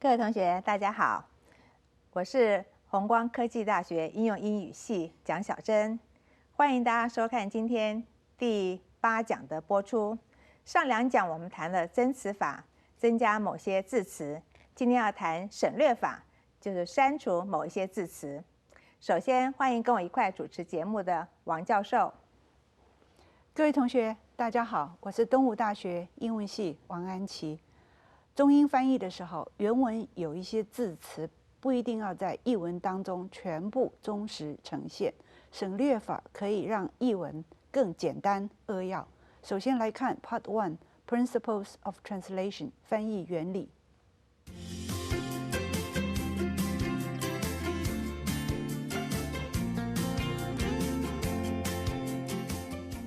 各位同学，大家好，我是弘光科技大学应用英语系蒋小珍，欢迎大家收看今天第8讲的播出。上2讲我们谈了增词法，增加某些字词，今天要谈省略法，就是删除某一些字词。首先欢迎跟我一块主持节目的王教授。各位同学，大家好，我是东吴大学英文系王安琪。中英翻译的时候，原文有一些字词不一定要在译文当中全部忠实呈现，省略法可以让译文更简单扼要。首先来看 Part 1 Principles of Translation 翻译原理。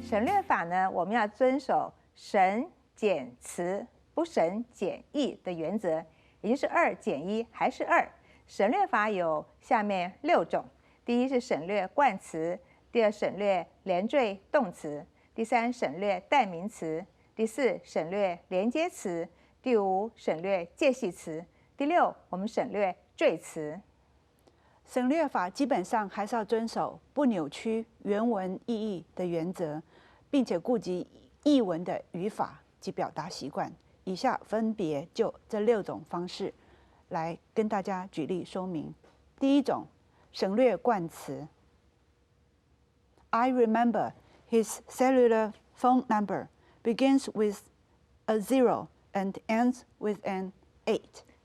省略法呢，我们要遵守省减词不省减义的原则，也就是2减1还是2。省略法有下面6种：第一是省略冠词，第2省略连缀动词，第3省略代名词，第4省略连接词，第5省略介系词，第6我们省略缀词。省略法基本上还是要遵守不扭曲原文意义的原则，并且顾及译文的语法及表达习惯。以下分别就这6种方式来跟大家举例说明。第一种，省略冠词。I remember his cellular phone number begins with a 0 and ends with an 8。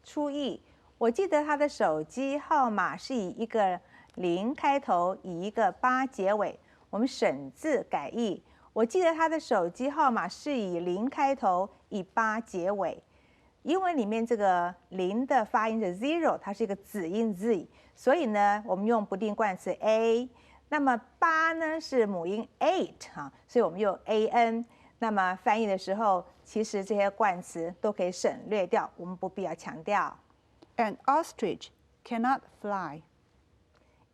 出译：我记得他的手机号码是以一个0开头，以一个8结尾。我们省字改译。我记得他的手机号码是以0开头，以8结尾。英文里面这个0的发音是 zero， 它是一个子音 z， 所以呢，我们用不定冠词 a。那么8呢是母音 eight 所以我们用 an。那么翻译的时候，其实这些冠词都可以省略掉，我们不必要强调。An ostrich cannot fly。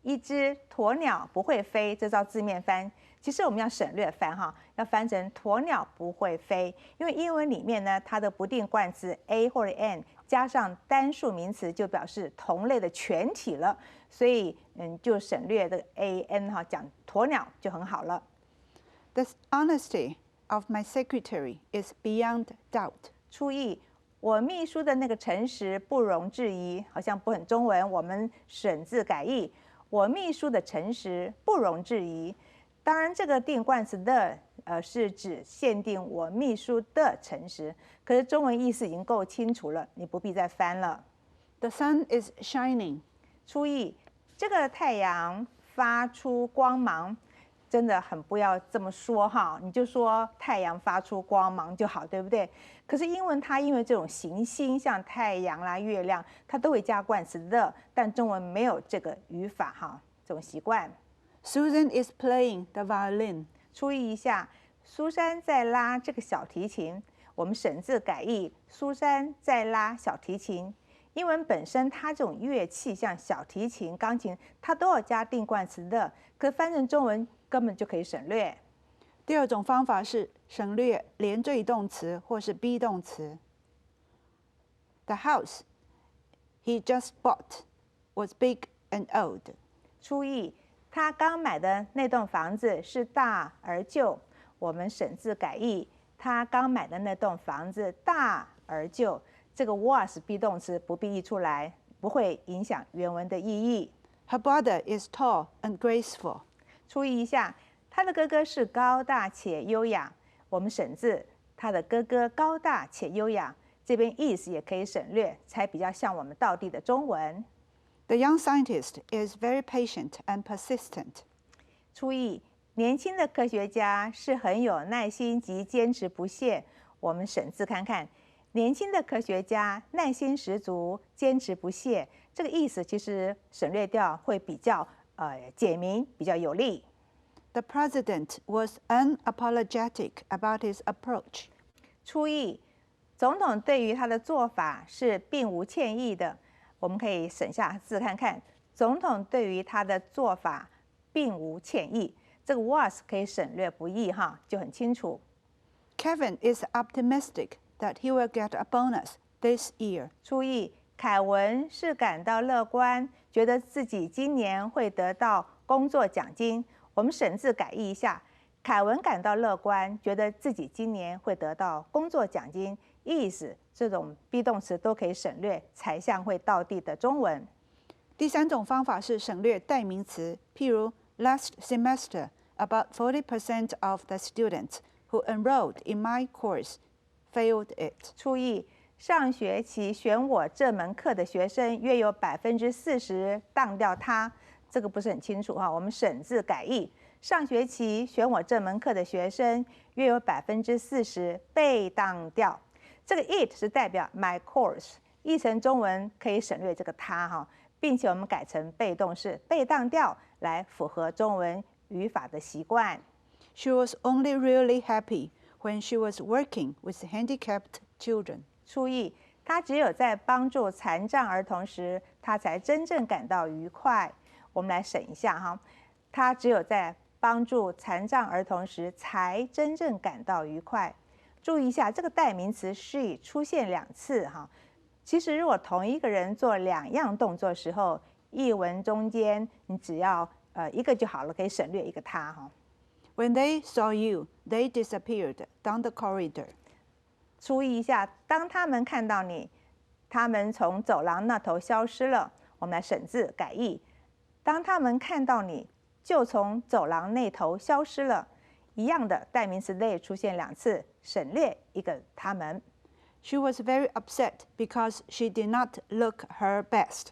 一只鸵鸟不会飞，这照字面翻。其实我们要省略翻要翻成鸵鸟不会飞，因为英文里面呢，它的不定冠词 a 或者 an 加上单数名词就表示同类的全体了，所以就省略这个 an 讲鸵鸟就很好了。The honesty of my secretary is beyond doubt。出译：我秘书的那个诚实不容置疑，好像不很中文，我们省字改译。我秘书的诚实不容置疑。当然，这个定冠词的是指限定我秘书的诚实，可是中文意思已经够清楚了，你不必再翻了。The sun is shining。出译：这个太阳发出光芒，真的很不要这么说你就说太阳发出光芒就好，对不对？可是英文它因为这种行星，像太阳啦、月亮，它都会加冠词的，但中文没有这个语法这种习惯。Susan is playing the violin。注意一下，苏珊在拉这个小提琴，我们省字改译，苏珊在拉小提琴。英文本身它这种乐器，像小提琴、钢琴，它都要加定冠词的，可翻成中文根本就可以省略。第2种方法是省略连缀动词或是 be 动词。The house he just bought was big and old。注意，他刚买的那栋房子是大而旧，我们省字改译，他刚买的那栋房子大而旧。这个 was be 动词不必译出来，不会影响原文的意义。Her brother is tall and graceful。注意一下，他的哥哥是高大且优雅，我们省字，他的哥哥高大且优雅，这边意思也可以省略，才比较像我们道地的中文。The young scientist is very patient and persistent。注意，年轻的科学家是很有耐心及坚持不懈。我们省字看看，年轻的科学家耐心十足，坚持不懈，这个意思其实省略掉会比较简明，比较有力。The president was unapologetic about his approach。出译：总统对于他的做法是并无歉意的。我们可以省下字看看，总统对于他的做法并无歉意。这个 was 可以省略不译就很清楚。Kevin is optimistic that he will get a bonus this year。注意凯文是感到乐观，觉得自己今年会得到工作奖金。我们省字改译一下，凯文感到乐观，觉得自己今年会得到工作奖金。意思这种 be 动词都可以省略，才像会到地的中文。第3种方法是省略代名词，譬如 Last semester, about 40% of the students who enrolled in my course failed it. 注意，上学期选我这门课的学生约有40%当掉它，这个不是很清楚哈，我们省字改译。上学期选我这门课的学生约有40%被当掉。这个 it 是代表 my course， 译成中文可以省略这个它哈，并且我们改成被动式被当掉，来符合中文语法的习惯。She was only really happy when she was working with handicapped children. 注意，她只有在帮助残障儿童时，她才真正感到愉快。我们来审一下哈，她只有在帮助残障儿童时才真正感到愉快。注意一下，这个代名词 she 出现2次哈。其实如果同一个人做2样动作的时候，译文中间你只要一个就好了，可以省略一个他哈。When they saw you, they disappeared down the corridor. 注意一下，当他们看到你，他们从走廊那头消失了。我们来省字改译，当他们看到你，就从走廊那头消失了。一样的代名词 they 出现2次，省略一个他们。She was very upset because she did not look her best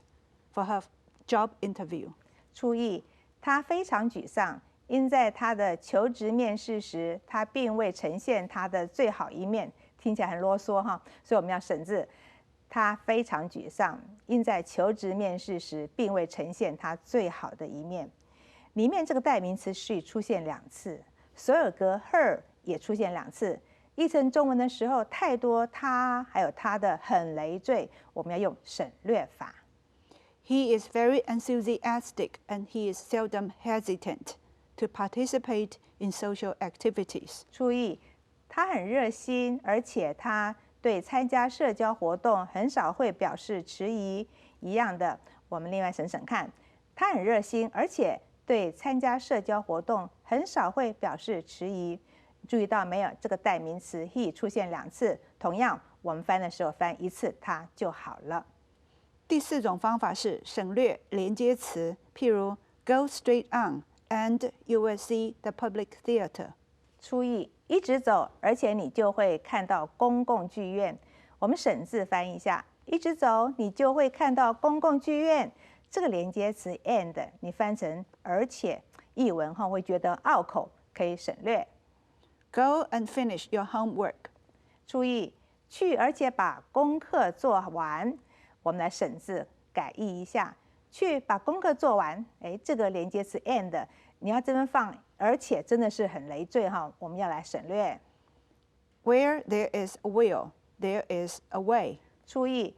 for her job interview. 注意，她非常沮丧，因在她的求职面试时，她并未呈现她的最好一面。听起来很啰嗦哈，所以我们要省字。她非常沮丧，因在求职面试时，并未呈现她最好的一面。里面这个代名词 she 出现2次，所有格 her 也出现2次。译成中文的时候，太多他还有他的很累赘，我们要用省略法。He is very enthusiastic and he is seldom hesitant to participate in social activities. 注意，他很热心，而且他对参加社交活动很少会表示迟疑。一样的，我们另外省省看，他很热心，而且对参加社交活动很少会表示迟疑。注意到没有？这个代名词 he 出现2次，同样我们翻的时候翻1次它就好了。第4种方法是省略连接词，譬如 Go straight on and you will see the public theater. 注意，一直走，而且你就会看到公共剧院。我们省字翻译一下，一直走，你就会看到公共剧院。这个连接词 and 你翻成而且，译文后会觉得拗口，可以省略。Go and finish your homework. 注意，去而且把功课做完。我们来省字改译一下，去把功课做完。这个连接词 and 你要这边放，而且真的是很累赘哈，我们要来省略。Where there is a will, there is a way. 注意，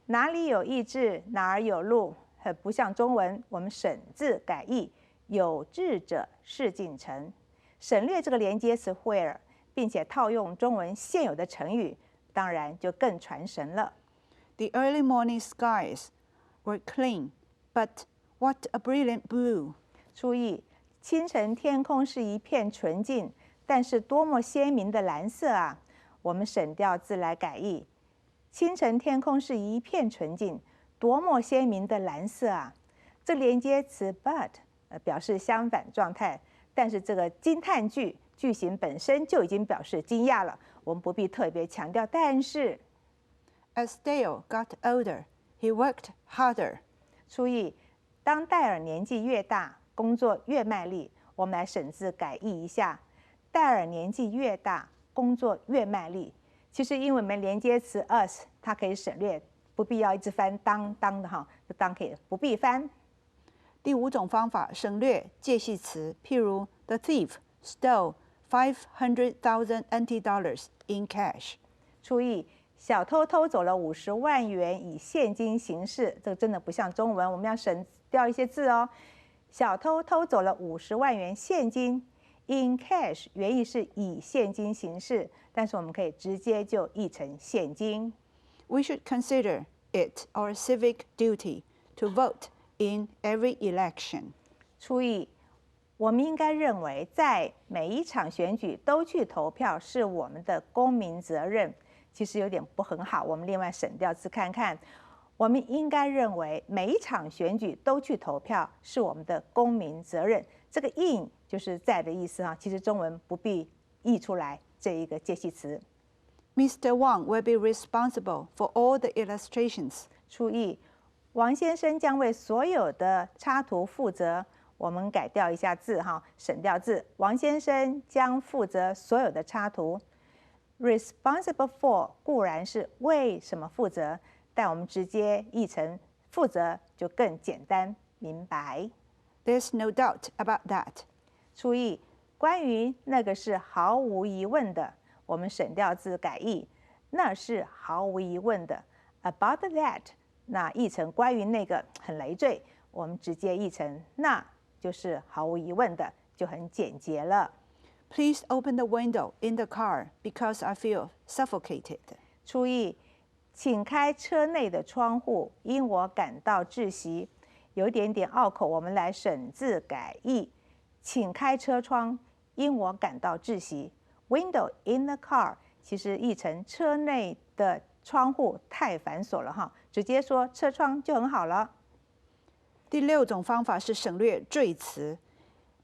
哪里有意志，哪儿有路，很不像中文，我们省字改译，有志者事竟成。省略这个连接词 where， 并且套用中文现有的成语，当然就更传神了。The early morning skies were clean, but what a brilliant blue. 注意，清晨天空是一片纯净，但是多么鲜明的蓝色啊！我们省掉字来改译，清晨天空是一片纯净，多么鲜明的蓝色啊！这连接词 but 表示相反状态。但是这个惊叹句句型本身就已经表示惊讶了，我们不必特别强调。但是 As Dale got older, he worked harder. 注意，当戴尔年纪越大，工作越卖力。我们来省字改译一下，戴尔年纪越大，工作越卖力。其实因为我们连接词 us 它可以省略，不必要一直翻当的哈，当可以不必翻。第5种方法省略介系词，譬如 The thief stole $500,000 NT dollars in cash. 注意，小偷偷走了50万元以现金形式，这个真的不像中文，我们要省掉一些字哦。小偷偷走了50万元现金 ，in cash 原意是以现金形式，但是我们可以直接就译成现金。We should consider it our civic duty to vote in every election. 注意，我们应该认为，在每一场选举都去投票是我们的公民责任。其实有点不很好，我们另外省掉字看看。我们应该认为每一场选举都去投票是我们的公民责任。这个 in 就是在的意思哈，其实中文不必译出来这一个介系词。Mr. Wang will be responsible for all the illustrations. 注意，王先生将为所有的插图负责。我们改掉一下字哈，省掉字。王先生将负责所有的插图。Responsible for 固然是为什么负责，但我们直接译成负责就更简单明白。There's no doubt about that. 注意，关于那个是毫无疑问的，我们省掉字改译，那是毫无疑问的。About that， 那译成关于那个很累赘，我们直接译成那就是毫无疑问的，就很简洁了。Please open the window in the car because I feel suffocated. 注意，请开车内的窗户，因我感到窒息。有一点点拗口，我们来省字改译。请开车窗，因我感到窒息。Window in the car 其实译成车内的窗户太繁琐了哈，直接说车窗就很好了。第6种方法是省略赘词，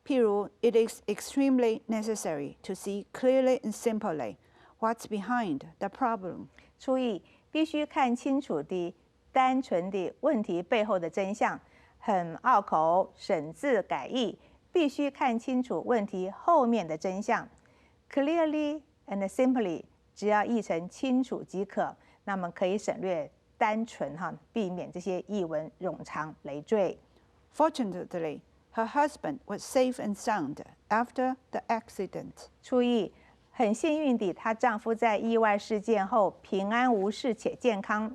譬如 It is extremely necessary to see clearly and simply what's behind the problem. 注意，必须看清楚的、单纯的问题背后的真相。很拗口，省字改译，必须看清楚问题后面的真相。Clearly and simply 只要译成清楚即可，那么可以省略单纯哈，避免这些译文冗长累赘。Fortunately, her husband was safe and sound after the accident. 注意，很幸运地，她丈夫在意外事件后平安无事且健康。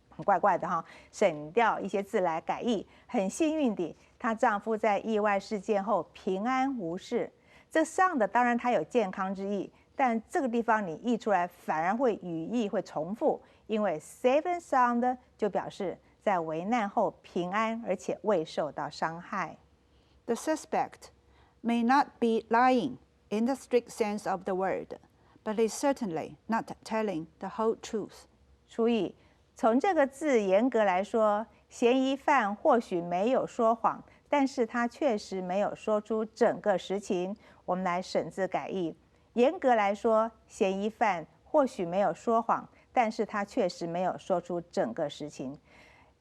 很怪怪的哈，省掉一些字来改译。很幸运地，她丈夫在意外事件后平安无事。这上的当然它有健康之意，但这个地方你译出来反而会语义会重复，因为 safe and sound 就表示在危难后平安，而且未受到伤害。The suspect may not be lying in the strict sense of the word, but is certainly not telling the whole truth. 注意，从这个字严格来说，嫌疑犯或许没有说谎，但是他确实没有说出整个实情。我们来省字改译。严格来说，嫌疑犯或许没有说谎，但是他确实没有说出整个实情。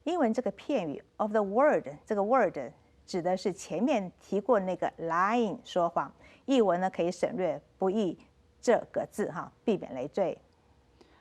英文这个片语 of the word， 这个 word 指的是前面提过那个 lying 说谎。译文呢可以省略不译这个字哈，避免累赘。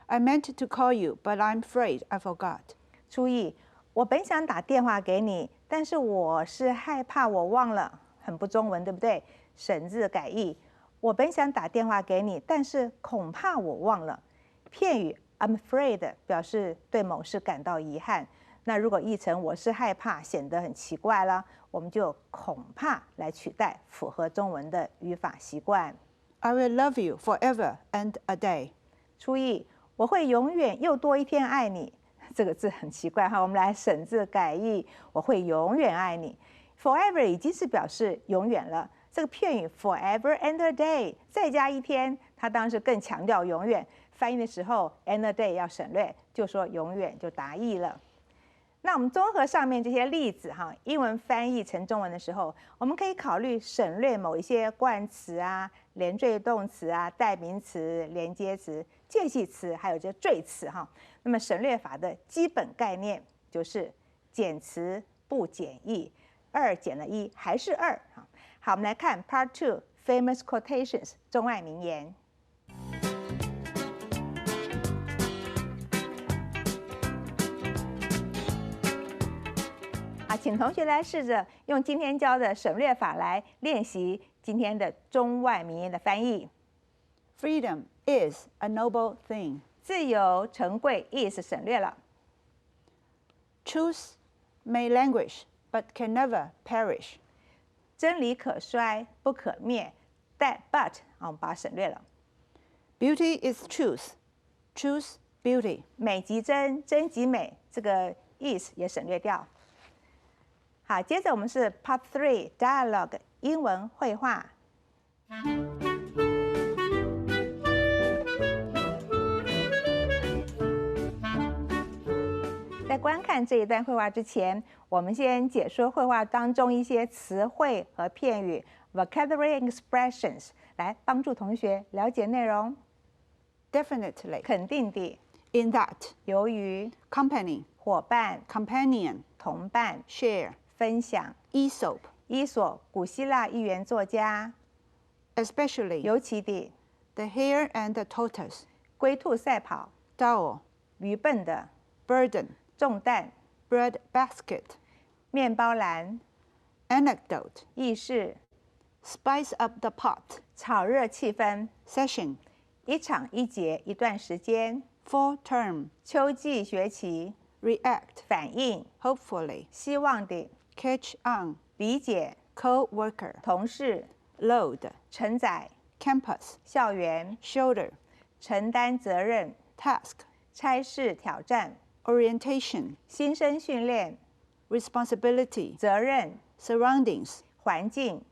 I meant to call you, but I'm afraid I forgot. 注意，我本想打电话给你，但是我是害怕我忘了，很不中文，对不对？省字改译，我本想打电话给你，但是恐怕我忘了。片语 I'm afraid 表示对某事感到遗憾。那如果译成我是害怕，显得很奇怪了，我们就恐怕来取代，符合中文的语法习惯。I will love you forever and a day. 注意，我会永远又多一天爱你。这个字很奇怪哈，我们来省字改译，我会永远爱你。Forever 已经是表示永远了，这个片语 forever and a day 再加一天，它当然是更强调永远。翻译的时候 and a day 要省略，就说永远就达意了。那我们综合上面这些例子哈，英文翻译成中文的时候，我们可以考虑省略某一些冠词啊、连缀动词啊、代名词、连接词、介系词，还有这赘词哈。那么省略法的基本概念就是减词不减一，2减了1还是2。好，我们来看 Part 2 Famous Quotations 中外名言。请同学来试着用今天教的省略法来练习今天的中外名言的翻译。Freedom is a noble thing. 自由成贵 is 省略了。Truth may languish, but can never perish. 真理可衰，不可灭，但 but 我们把它省略了。Beauty is truth. Truth beauty. 美极真，真极美，这个 is 也省略掉。好，接着我们是 Part 3 Dialogue 英文绘画。在观看这一段绘画之前，我们先解说绘画当中一些词汇和片语 （vocabulary expressions），来帮助同学了解内容。Definitely. 肯定地， In that, 由于 company, 伙伴、 companion, 同伴、 share, 分享。 Aesop, 伊索，古希腊寓言作家。 especially 尤其地， the hare and the tortoise, 龟兔赛跑， dowel, 愚笨的， burden, 重担， bread basket, 面包篮， anecdote, 意式， spice up the pot, 炒热气氛， session, 一场一节一段时间， fall term, 秋季学期， react, 反应， hopefully, 希望地， catch on, 理解， co-worker, 同事， load, 承载， campus, 校园， shoulder, 承担责任， task, 差事挑战， orientation, 新生训练， responsibility, 责任， surroundings, 环境，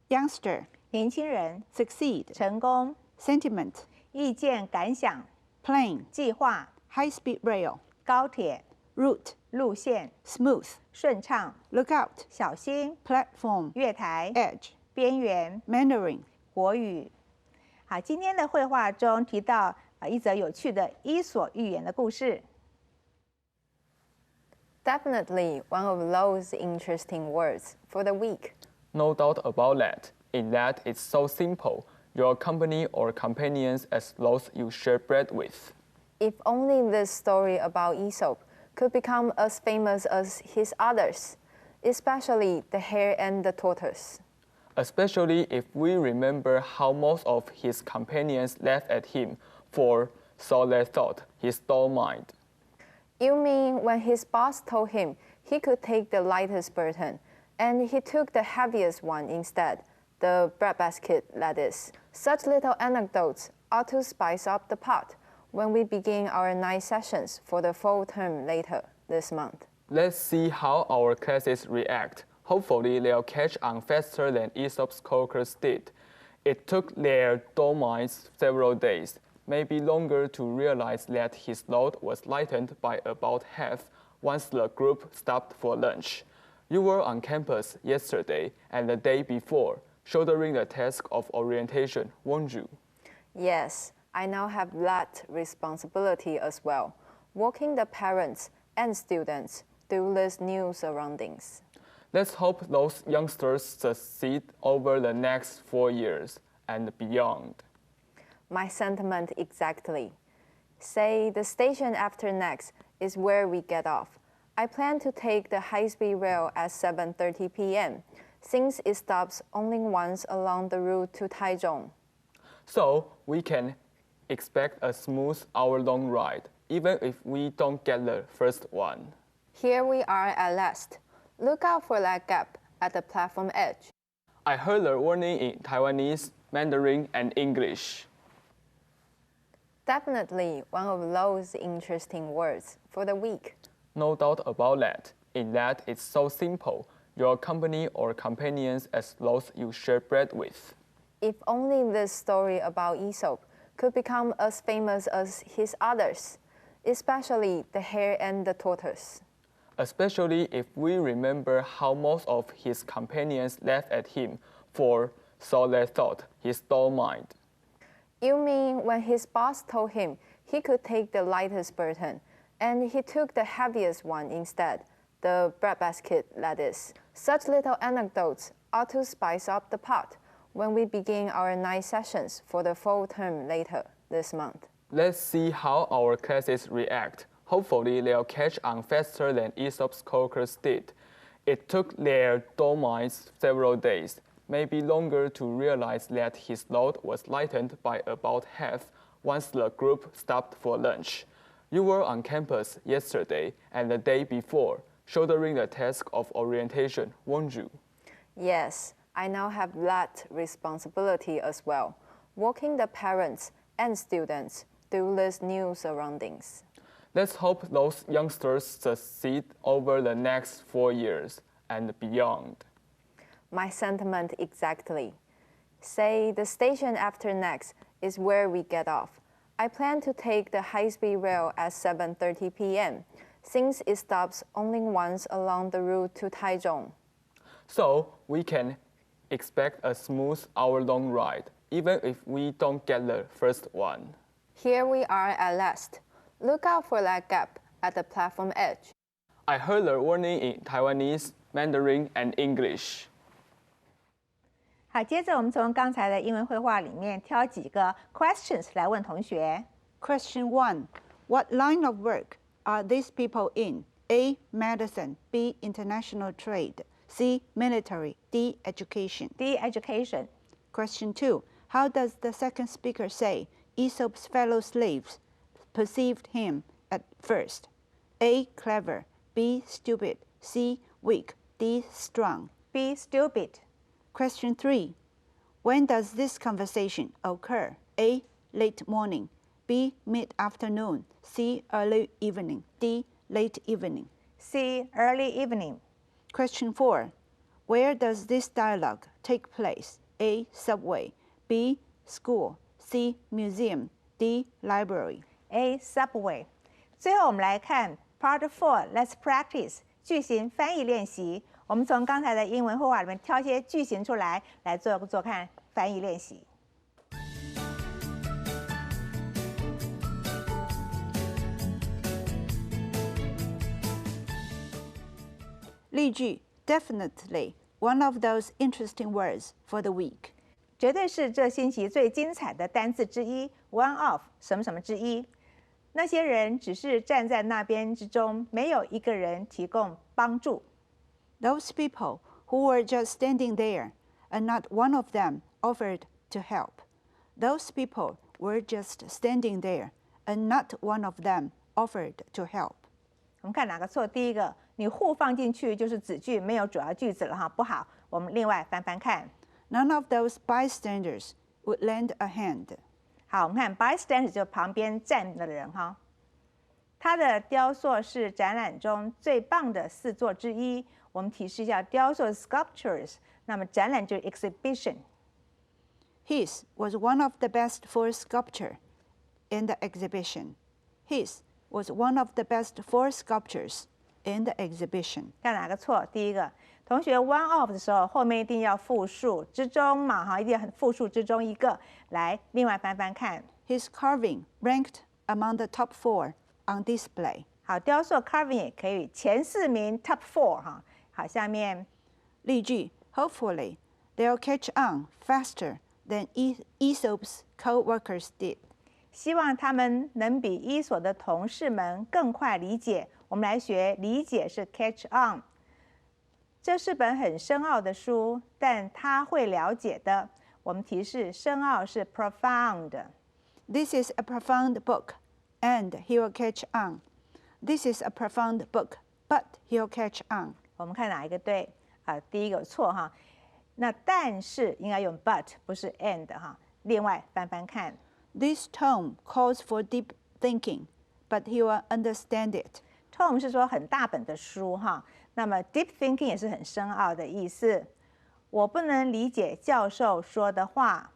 youngster, 年轻人， succeed, 成功， sentiment, 意见感想， plane, 计划， high-speed rail, 高铁， route, 路线， smooth, 顺畅， lookout, 小心， platform, 月台， edge, 边缘， Mandarin, 国语。好，今天的绘画中提到一则有趣的伊索寓言的故事。 Definitely one of those interesting words for the week. No doubt about that, in that it's so simple. Your company or companions as those you share bread with. If only this story about Aesop could become as famous as his others, especially the hare and the tortoise. Especially if we remember how most of his companions laughed at him for so they thought he stole mine. You mean when his boss told him he could take the lightest burden, and he took the heaviest one instead, the breadbasket, that is. Such little anecdotes are to spice up the pot when we begin our night sessions for the fall term later this month. Let's see how our classes react. Hopefully they'll catch on faster than Aesop's coworkers did. It took their dull minds several days, maybe longer, to realize that his load was lightened by about half once the group stopped for lunch. You were on campus yesterday and the day before, shouldering the task of orientation, weren't you? Yes, I now have that responsibility as well, walking the parents and students through these new surroundings. Let's hope those youngsters succeed over the next 4 years and beyond. My sentiment exactly. Say the station after next is where we get off. I plan to take the high-speed rail at 7:30 p.m. since it stops only once along the route to Taichung. So we can expect a smooth hour-long ride, even if we don't get the first one. Here we are at last. Look out for that gap at the platform edge. I heard the warning in Taiwanese, Mandarin, and English. Definitely one of those interesting words for the week. No doubt about that, in that it's so simple. Your company or companions as those you share bread with. If only this story about Aesop could become as famous as his others, especially the hare and the tortoise. Especially if we remember how most of his companions laughed at him for so they thought he stole mine. You mean when his boss told him he could take the lightest burden, and he took the heaviest one instead, the breadbasket, that is. Such little anecdotes are to spice up the pot when we begin our night sessions for the fall term later this month. Let's see how our classes react. Hopefully they'll catch on faster than Aesop's coworkers did. It took their dull minds several days, maybe longer, to realize that his load was lightened by about half once the group stopped for lunch. You were on campus yesterday and the day before, shouldering the task of orientation, weren't you? Yes, I now have that responsibility as well, walking the parents and students through this new surroundings. Let's hope those youngsters succeed over the next 4 years and beyond. My sentiment exactly. Say the station after next is where we get off. I plan to take the high-speed rail at 7:30 p.m. since it stops only once along the route to Taichung. So we can expect a smooth hour-long ride, even if we don't get the first one. Here we are at last. Look out for that gap at the platform edge. I heard the warning in Taiwanese, Mandarin, and English. 好，接着我们从刚才的英文绘画里面挑几个 questions 来问同学。Question 1. What line of work are these people in? A. Medicine. B. International trade. C. Military. D. Education. D. Education. Question 2. How does the second speaker say Aesop's fellow slaves perceived him at first? A. Clever. B. Stupid. C. Weak. D. Strong. B. Stupid. Question 3. When does this conversation occur? A. Late morning. B. Mid-afternoon. C. Early evening. D. Late evening. C. Early evening. Question 4. Where does this dialogue take place? A. Subway. B. School. C. Museum. D. Library. A. Subway. 最后我们来看 Part 4. Let's practice 句型翻译练习。我们从刚才的英文绘画里面挑一些句型出来，来做看翻译练习。例句 Definitely one of those interesting words for the week. 绝对是这星期最精彩的单字之一 ，one of 什么什么之一。那些人只是站在那边之中，没有一个人提供帮助。Those people who were just standing there, and not one of them offered to help. Those people were just standing there, and not one of them offered to help. 我们看哪个错？第一个，你who放进去就是子句，没有主要句子了哈，不好。我们另外翻翻看。None of those bystanders would lend a hand. 好，我们看 bystander 就旁边站的人哈。它的雕塑是展览中最棒的4座之一。我们提示一下，雕塑 sculptures， 那么展览就是 exhibition。His was one of the best for sculpture in the exhibition. His was one of the best for sculptures in the exhibition. 看哪个错？第一个，同学 one of 的时候，后面一定要复数之中嘛，哈，一定要复数之中一个。来，另外翻翻看。His carving ranked among the top 4 on display. 好，雕塑 carving 也可以，前4名 top 4哈。好，下面例句 Hopefully they'll catch on faster than Aesop's co-workers did. 希望他们能比伊索的同事们更快理解。我们来学理解是 catch on。这是本很深奥的书，但他会了解的。我们提示深奥是 profound。This is a profound book, and he will catch on. This is a profound book, but he'll catch on. 我们看哪一个对？第一个有错哈。那但是应该用 but， 不是 and 哈。另外翻翻看。This tome calls for deep thinking, but he will understand it. Tome 是说很大本的书哈。那么 deep thinking 也是很深奥的意思。我不能理解教授说的话。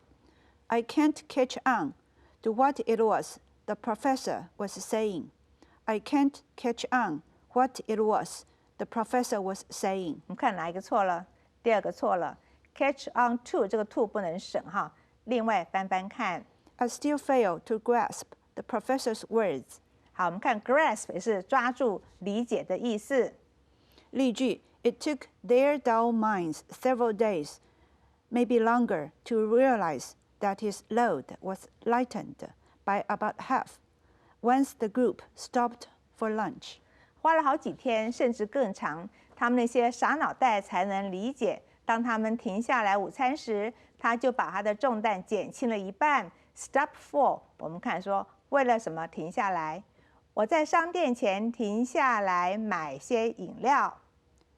I can't catch on to what it was the professor was saying. I can't catch on what it was the professor was saying. 我们看哪一个错了？第二个错了。Catch on to 这个 to 不能省哈。另外翻翻看。I still fail to grasp the professor's words. 好，我们看 grasp 也是抓住、理解的意思。例句 It took their dull minds several days, maybe longer, to realize that his load was lightened by about half once the group stopped for lunch. 花了好几天，甚至更长，他们那些傻脑袋才能理解。当他们停下来午餐时，他就把他的重担减轻了一半。Stop for， 我们看说为了什么停下来？我在商店前停下来买些饮料。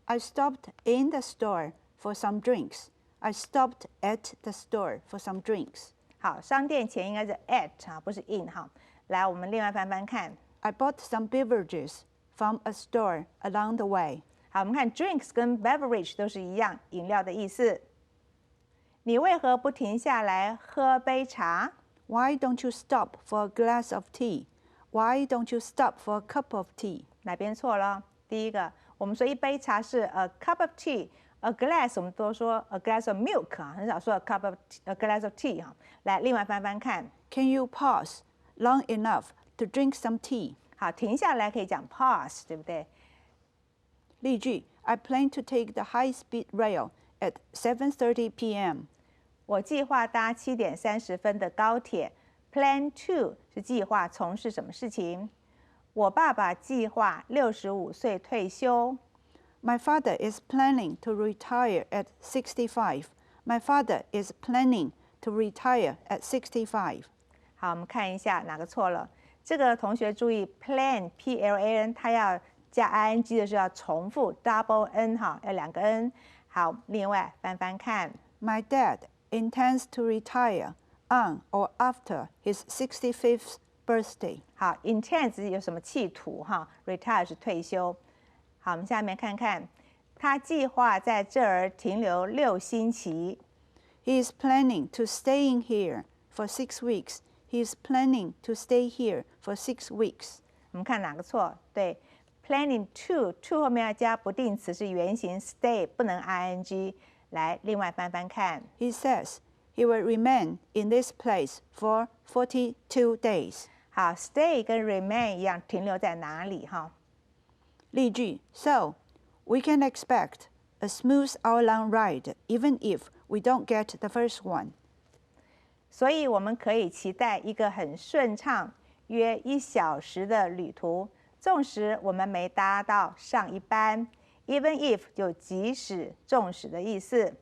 I stopped in the store for some drinks. I stopped at the store for some drinks. 好，商店前应该是 at 哈，不是 in 哈。来，我们另外翻翻看。I bought some beverages from a store along the way. 好，我们看 drinks 跟 beverage 都是一样，饮料的意思。你为何不停下来喝杯茶？ Why don't you stop for a glass of tea? Why don't you stop for a cup of tea? 哪边错了？第一个，我们说一杯茶是 a cup of tea。A glass 我们都说 a glass of milk 啊，很少说 a glass of tea 哈。来，另外翻翻看。Can you pause long enough to drink some tea? 好，停下来可以讲 pause， 对不对？例句 I plan to take the high-speed rail at 7:30 p.m. 我计划搭7点30分的高铁。Plan to 是计划从事什么事情？我爸爸计划65岁退休。My father is planning to retire at 65. My father is planning to retire at 65. 好，我们看一下哪个错了。这个同学注意 plan P-L-A-N 它要加 ing 的时候要重复 double n 哈，要2个 n。好，另外翻翻看。My dad intends to retire on or after his 65th birthday. 好 ，intends 有什么企图哈 ，retire 是退休。好，我们下面看看，他计划在这儿停留6星期。He is planning to staying here for 6 weeks. He is planning to stay here for 6 weeks. 我们看哪个错？对 ，planning to 后面要加不定词是原形 stay 不能 ing。来，另外翻翻看。He says he will remain in this place for 42 days. 好 ，stay 跟 remain 一样，停留在哪里哈？例句 So, we can expect a smooth hour-long ride even if we don't get the first one. 所以我们可以期待一个很顺畅，约1小时的旅途，纵使我们没搭到上一班。Even if 就即使纵使的意思。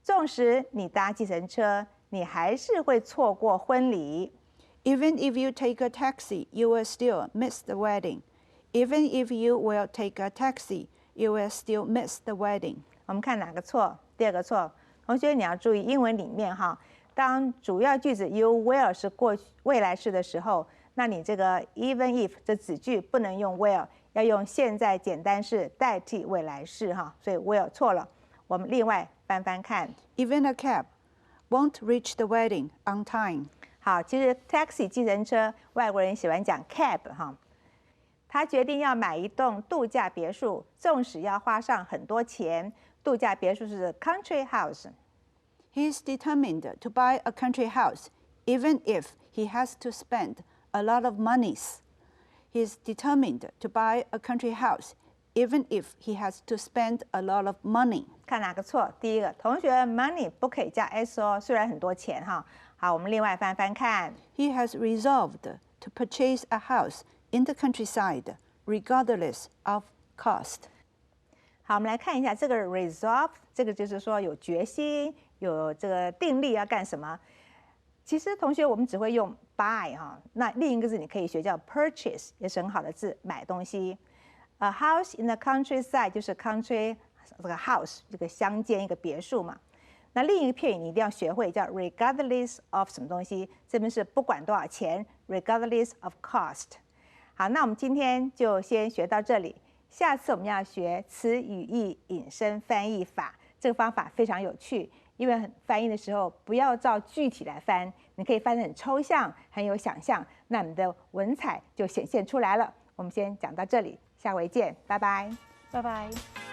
纵使你搭计程车，你还是会错过婚礼。Even if you take a taxi, you will still miss the wedding. Even if you will take a taxi, you will still miss the wedding. 我们看哪个错？第二个错。同学你要注意，英文里面哈，当主要句子 you will 是未来式的时候，那你这个 even if 这子句不能用 will， 要用现在简单式代替未来式哈，所以 will 错了。我们另外翻翻看。Even a cab won't reach the wedding on time. 好，其实 taxi 计程车，外国人喜欢讲 cab 哈。他决定要买一栋度假别墅，纵使要花上很多钱。度假别墅是 country house。He is determined to buy a country house, even if he has to spend a lot of monies. He is determined to buy a country house, even if he has to spend a lot of money. 看哪个错？第一个，同学 money 不可以加 s 哦，虽然很多钱哈。好，我们另外翻翻看。He has resolved to purchase a house in the countryside, regardless of cost. 好，我们来看一下这个 resolve， 这个就是说有决心，有这个定力要干什么。其实同学我们只会用 buy 哈，那另一个字你可以学叫 purchase， 也是很好的字，买东西。A house in the countryside 就是 country 这个 house 这个乡间一个别墅嘛。那另一个片语你一定要学会，叫 regardless of 什么东西，这边是不管多少钱 ，regardless of cost。好，那我们今天就先学到这里。下次我们要学词语义引申翻译法，这个方法非常有趣，因为翻译的时候不要照具体来翻，你可以翻得很抽象，很有想象，那你的文采就显现出来了。我们先讲到这里，下回见，拜拜，拜拜。